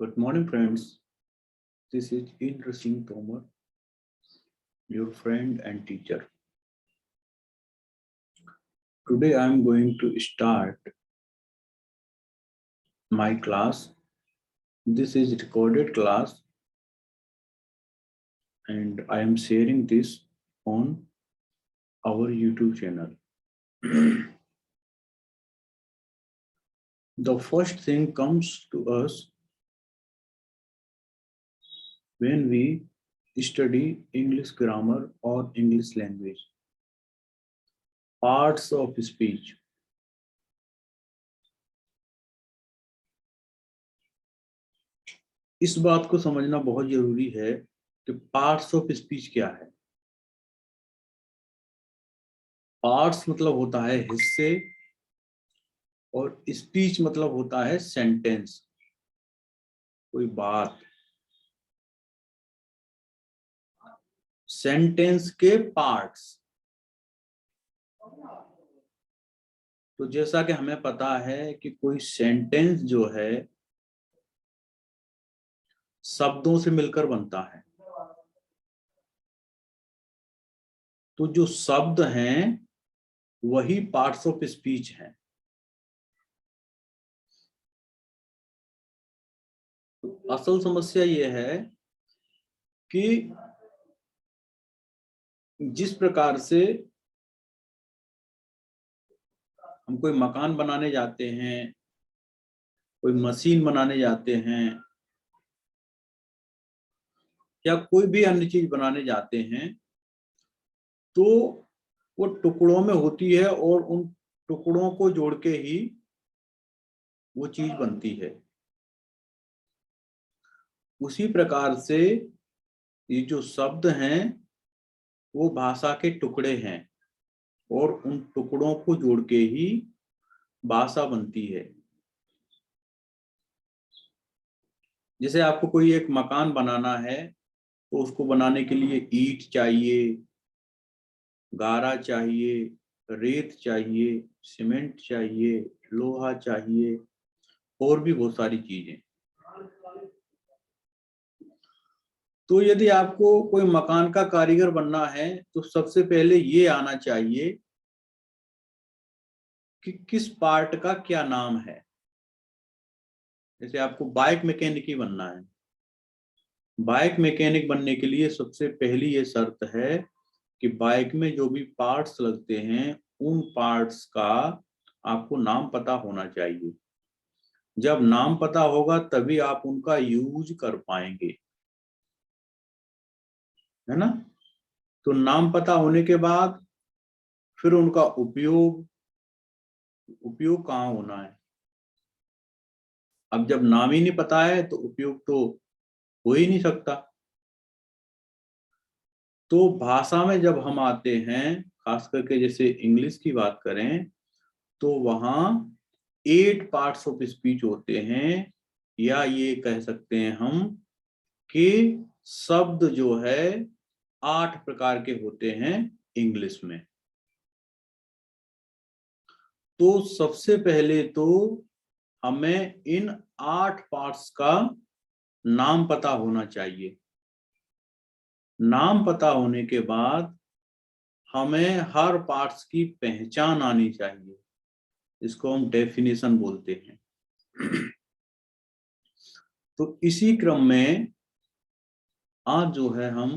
Good morning, friends. This is Indra Singh Tomar, your friend and teacher. Today I am going to start my class. This is recorded class and I am sharing this on our YouTube channel. The first thing comes to us when we study English grammar or English language. Parts of speech. इस बात को समझना बहुत जरूरी है कि parts of speech क्या है। पार्ट्स मतलब होता है हिस्से और स्पीच मतलब होता है सेंटेंस, कोई बात। सेंटेंस के पार्ट्स, तो जैसा कि हमें पता है कि कोई सेंटेंस जो है शब्दों से मिलकर बनता है, तो जो शब्द हैं वही पार्ट्स ऑफ स्पीच हैं। तो असल समस्या यह है कि जिस प्रकार से हम कोई मकान बनाने जाते हैं, कोई मशीन बनाने जाते हैं या कोई भी अन्य चीज बनाने जाते हैं, तो वो टुकड़ों में होती है और उन टुकड़ों को जोड़ के ही वो चीज बनती है। उसी प्रकार से ये जो शब्द हैं वो भाषा के टुकड़े हैं और उन टुकड़ों को जोड़ के ही भाषा बनती है। जैसे आपको कोई एक मकान बनाना है तो उसको बनाने के लिए ईंट चाहिए, गारा चाहिए, रेत चाहिए, सीमेंट चाहिए, लोहा चाहिए और भी बहुत सारी चीजें। तो यदि आपको कोई मकान का कारीगर बनना है तो सबसे पहले ये आना चाहिए कि किस पार्ट का क्या नाम है। जैसे आपको बाइक मैकेनिक ही बनना है, बाइक मैकेनिक बनने के लिए सबसे पहली ये शर्त है कि बाइक में जो भी पार्ट्स लगते हैं उन पार्ट्स का आपको नाम पता होना चाहिए। जब नाम पता होगा तभी आप उनका यूज कर पाएंगे, है ना। तो नाम पता होने के बाद फिर उनका उपयोग कहाँ होना है। अब जब नाम ही नहीं पता है तो उपयोग तो हो ही नहीं सकता। तो भाषा में जब हम आते हैं, खास करके जैसे इंग्लिश की बात करें, तो वहां 8 पार्ट्स ऑफ स्पीच होते हैं, या ये कह सकते हैं हम कि शब्द जो है 8 प्रकार के होते हैं इंग्लिश में। तो सबसे पहले तो हमें इन 8 पार्ट्स का नाम पता होना चाहिए। नाम पता होने के बाद हमें हर पार्ट्स की पहचान आनी चाहिए, इसको हम डेफिनेशन बोलते हैं। तो इसी क्रम में आज जो है हम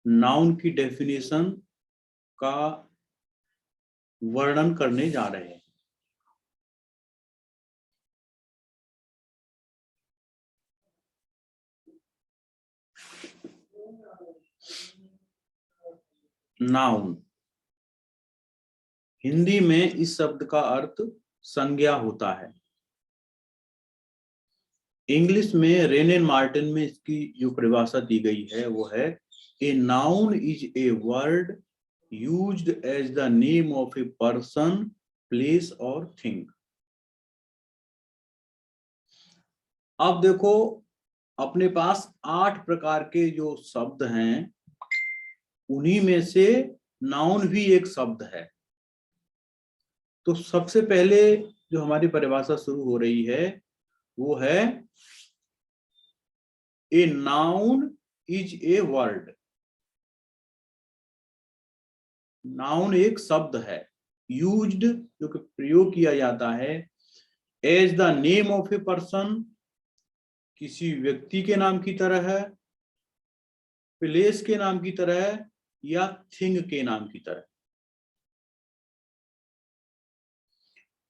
नाउन की डेफिनेशन का वर्णन करने जा रहे हैं। नाउन हिंदी में इस शब्द का अर्थ संज्ञा होता है। इंग्लिश में रेन एंड मार्टिन में इसकी जो परिभाषा दी गई है वो है, a noun is a word used as the name of a person, place और थिंग। अब देखो, अपने पास 8 प्रकार के जो शब्द हैं उन्हीं में से नाउन भी एक शब्द है। तो सबसे पहले जो हमारी परिभाषा शुरू हो रही है वो है a noun is a word. Noun एक शब्द है, यूज्ड, जो कि प्रयोग किया जाता है, as the name of a person, किसी व्यक्ति के नाम की तरह है, प्लेस के नाम की तरह, या थिंग के नाम की तरह।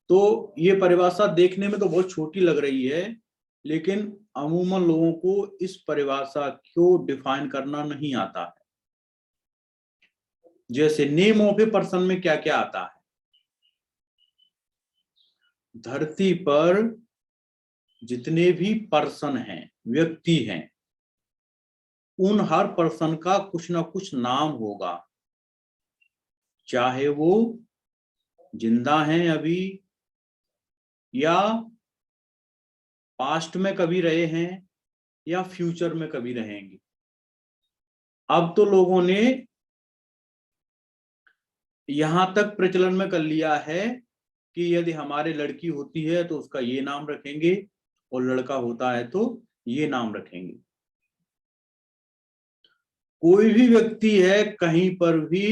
तो ये परिभाषा देखने में तो बहुत छोटी लग रही है, लेकिन अमूमन लोगों को इस परिभाषा को डिफाइन करना नहीं आता है। जैसे नेम ऑफ ए पर्सन में क्या क्या आता है? धरती पर जितने भी पर्सन हैं, व्यक्ति हैं, उन हर पर्सन का कुछ ना कुछ नाम होगा, चाहे वो जिंदा हैं अभी, या पास्ट में कभी रहे हैं, या फ्यूचर में कभी रहेंगे। अब तो लोगों ने यहां तक प्रचलन में कर लिया है कि यदि हमारे लड़की होती है तो उसका ये नाम रखेंगे, और लड़का होता है तो ये नाम रखेंगे। कोई भी व्यक्ति है कहीं पर भी,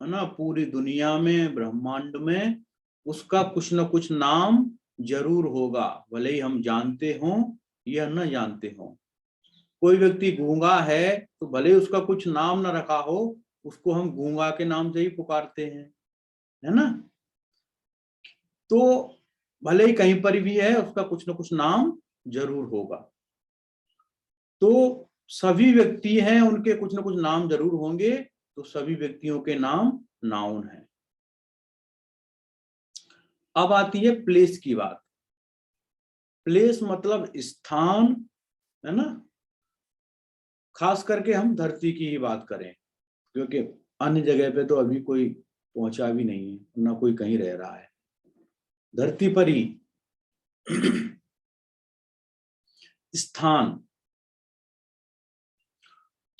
है ना, पूरी दुनिया में, ब्रह्मांड में, उसका कुछ ना कुछ नाम जरूर होगा, भले ही हम जानते हों या न जानते हों। कोई व्यक्ति गूंगा है तो भले ही उसका कुछ नाम ना रखा हो, उसको हम गूंगा के नाम से ही पुकारते हैं, है ना। तो भले ही कहीं पर भी है, उसका कुछ ना कुछ नाम जरूर होगा। तो सभी व्यक्ति हैं, उनके कुछ ना कुछ नाम जरूर होंगे, तो सभी व्यक्तियों के नाम नाउन है। अब आती है प्लेस की बात। प्लेस मतलब स्थान, है ना। खास करके हम धरती की ही बात करें, क्योंकि अन्य जगह पे तो अभी कोई पहुंचा भी नहीं है, ना कोई कहीं रह रहा है, धरती पर ही। स्थान,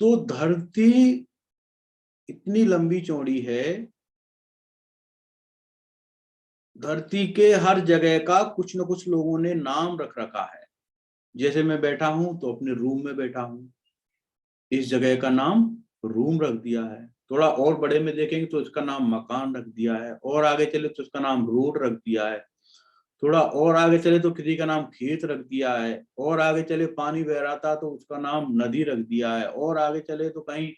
तो धरती इतनी लंबी चौड़ी है, धरती के हर जगह का कुछ न कुछ लोगों ने नाम रख रखा है। जैसे मैं बैठा हूं तो अपने रूम में बैठा हूं, इस जगह का नाम रूम रख दिया है। थोड़ा और बड़े में देखेंगे तो इसका नाम मकान रख दिया है, और आगे चले तो इसका नाम रोड रख दिया है, थोड़ा और आगे चले तो किसी का नाम खेत रख दिया है, और आगे चले पानी बह रहा था तो उसका नाम नदी रख दिया है, और आगे चले तो कहीं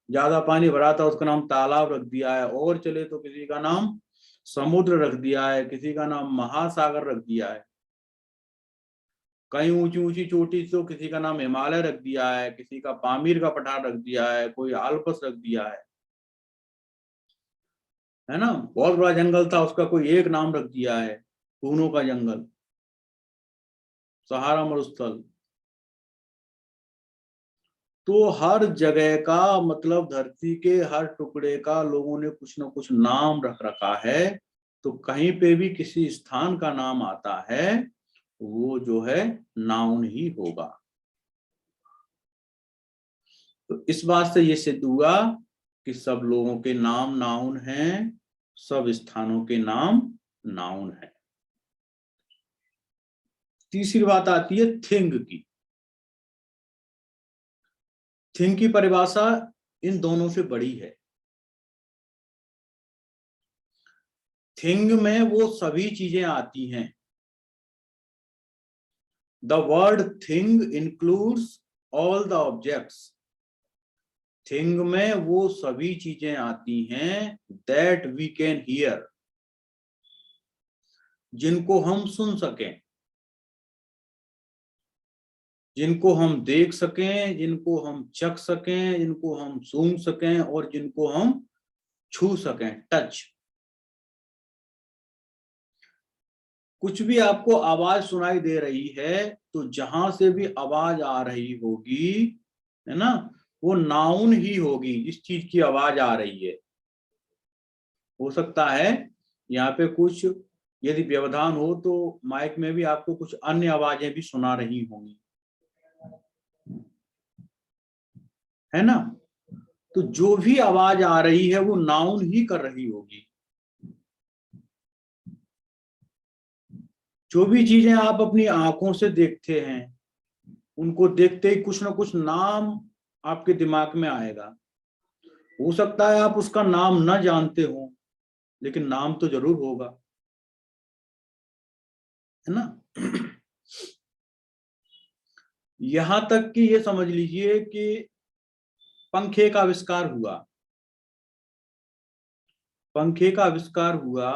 ज्यादा पानी भरा था उसका नाम तालाब रख दिया है, और चले तो किसी का नाम समुद्र रख दिया है, किसी का नाम महासागर रख दिया है। कहीं ऊंची ऊंची चोटी तो किसी का नाम हिमालय रख दिया है, किसी का पामीर का पठार रख दिया है, कोई आल्पस रख दिया है ना। बहुत बड़ा जंगल था, उसका कोई एक नाम रख दिया है, खूनों का जंगल, सहारा मरुस्थल। तो हर जगह का मतलब धरती के हर टुकड़े का लोगों ने कुछ ना कुछ नाम रख रखा है। तो कहीं पे भी किसी स्थान का नाम आता है, वो जो है नाउन ही होगा। तो इस बात से ये सिद्ध हुआ कि सब लोगों के नाम नाउन हैं, सब स्थानों के नाम नाउन हैं। तीसरी बात आती है थिंग की। थिंग की परिभाषा इन दोनों से बड़ी है। थिंग में वो सभी चीजें आती हैं। The word thing includes all the objects. Thing में वो सभी चीजें आती हैं दैट वी कैन हियर, जिनको हम सुन सकें, जिनको हम देख सकें, जिनको हम चख सकें, जिनको हम सूंघ सकें, और जिनको हम छू सकें, टच। कुछ भी आपको आवाज सुनाई दे रही है, तो जहां से भी आवाज आ रही होगी, है ना, वो नाउन ही होगी जिस चीज की आवाज आ रही है। हो सकता है यहाँ पे कुछ यदि व्यवधान हो तो माइक में भी आपको कुछ अन्य आवाजें भी सुना रही होंगी, है ना। तो जो भी आवाज आ रही है वो नाउन ही कर रही होगी। जो भी चीजें आप अपनी आंखों से देखते हैं, उनको देखते ही कुछ ना कुछ नाम आपके दिमाग में आएगा। हो सकता है आप उसका नाम न जानते हो, लेकिन नाम तो जरूर होगा, है ना। यहां तक कि ये समझ लीजिए कि पंखे का आविष्कार हुआ। पंखे का आविष्कार हुआ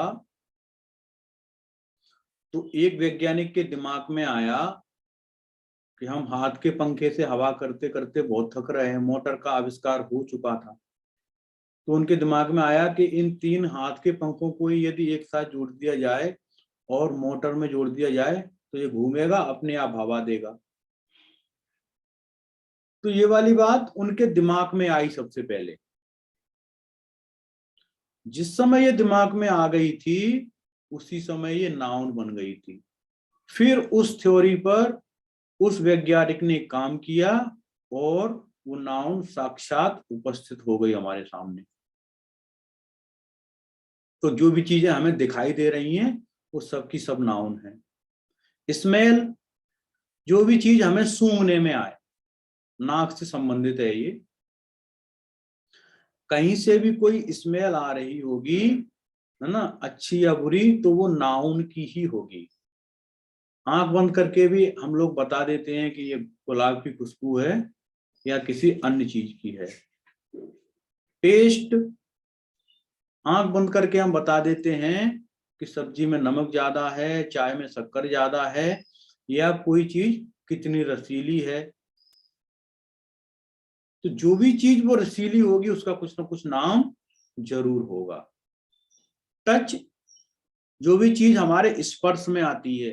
तो एक वैज्ञानिक के दिमाग में आया कि हम हाथ के पंखे से हवा करते करते बहुत थक रहे हैं, मोटर का आविष्कार हो चुका था। तो उनके दिमाग में आया कि इन 3 हाथ के पंखों को यदि एक साथ जोड़ दिया जाए और मोटर में जोड़ दिया जाए तो ये घूमेगा, अपने आप हवा देगा। तो ये वाली बात उनके दिमाग में आई सबसे पहले। जिस समय ये दिमाग में आ गई थी उसी समय ये नाउन बन गई थी। फिर उस थ्योरी पर उस वैज्ञानिक ने काम किया और वो नाउन साक्षात उपस्थित हो गई हमारे सामने। तो जो भी चीजें हमें दिखाई दे रही हैं वो सब की सब नाउन है। स्मेल, जो भी चीज हमें सूंघने में आए, नाक से संबंधित है ये। कहीं से भी कोई स्मेल आ रही होगी, है ना, अच्छी या बुरी, तो वो नाउन की ही होगी। आंख बंद करके भी हम लोग बता देते हैं कि ये गुलाब की खुशबू है या किसी अन्य चीज की है। टेस्ट, आंख बंद करके हम बता देते हैं कि सब्जी में नमक ज्यादा है, चाय में शक्कर ज्यादा है, या कोई चीज कितनी रसीली है। तो जो भी चीज वो रसीली होगी उसका कुछ ना कुछ नाम जरूर होगा। टच, जो भी चीज हमारे स्पर्श में आती है,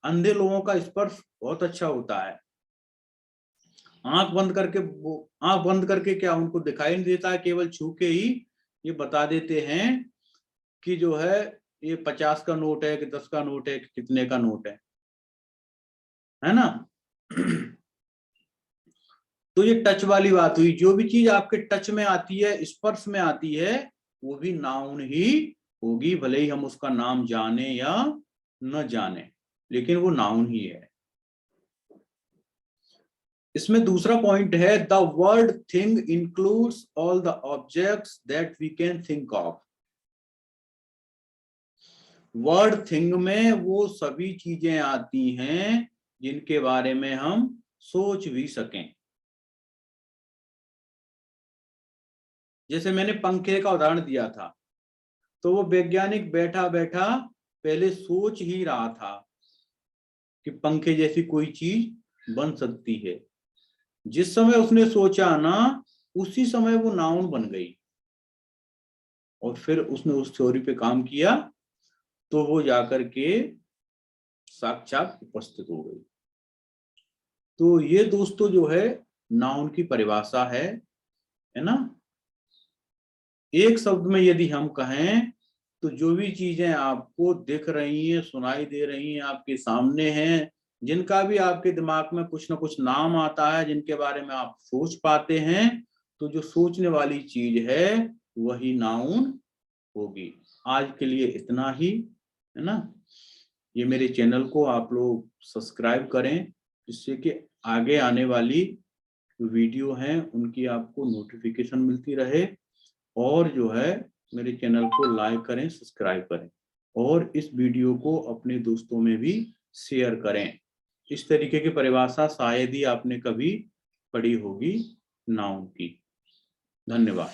अंधे लोगों का स्पर्श बहुत अच्छा होता है। आंख बंद करके क्या उनको दिखाई नहीं देता है, केवल छू के ही ये बता देते हैं कि जो है ये 50 का नोट है कि 10 का नोट है कि कितने का नोट है ना। तो ये टच वाली बात हुई। जो भी चीज आपके टच में आती है, स्पर्श में आती है, वो भी नाउन ही होगी, भले ही हम उसका नाम जाने या न जाने, लेकिन वो नाउन ही है। इसमें दूसरा पॉइंट है, the word thing includes all the objects that we can think of. Word thing में वो सभी चीजें आती हैं जिनके बारे में हम सोच भी सकें। जैसे मैंने पंखे का उदाहरण दिया था, तो वो वैज्ञानिक बैठा बैठा पहले सोच ही रहा था कि पंखे जैसी कोई चीज बन सकती है। जिस समय उसने सोचा ना, उसी समय वो नाउन बन गई और फिर उसने उस थ्योरी पे काम किया तो वो जाकर के साक्षात उपस्थित हो गई। तो ये दोस्तों जो है नाउन की परिभाषा है ना। एक शब्द में यदि हम कहें तो जो भी चीजें आपको दिख रही हैं, सुनाई दे रही हैं, आपके सामने हैं, जिनका भी आपके दिमाग में कुछ ना कुछ नाम आता है, जिनके बारे में आप सोच पाते हैं, तो जो सोचने वाली चीज है वही नाउन होगी। आज के लिए इतना ही, है ना। ये मेरे चैनल को आप लोग सब्सक्राइब करें, जिससे कि आगे आने वाली वीडियो हैं उनकी आपको नोटिफिकेशन मिलती रहे। और जो है मेरे चैनल को लाइक करें, सब्सक्राइब करें और इस वीडियो को अपने दोस्तों में भी शेयर करें। इस तरीके की परिभाषा शायद ही आपने कभी पढ़ी होगी नाउन की। धन्यवाद।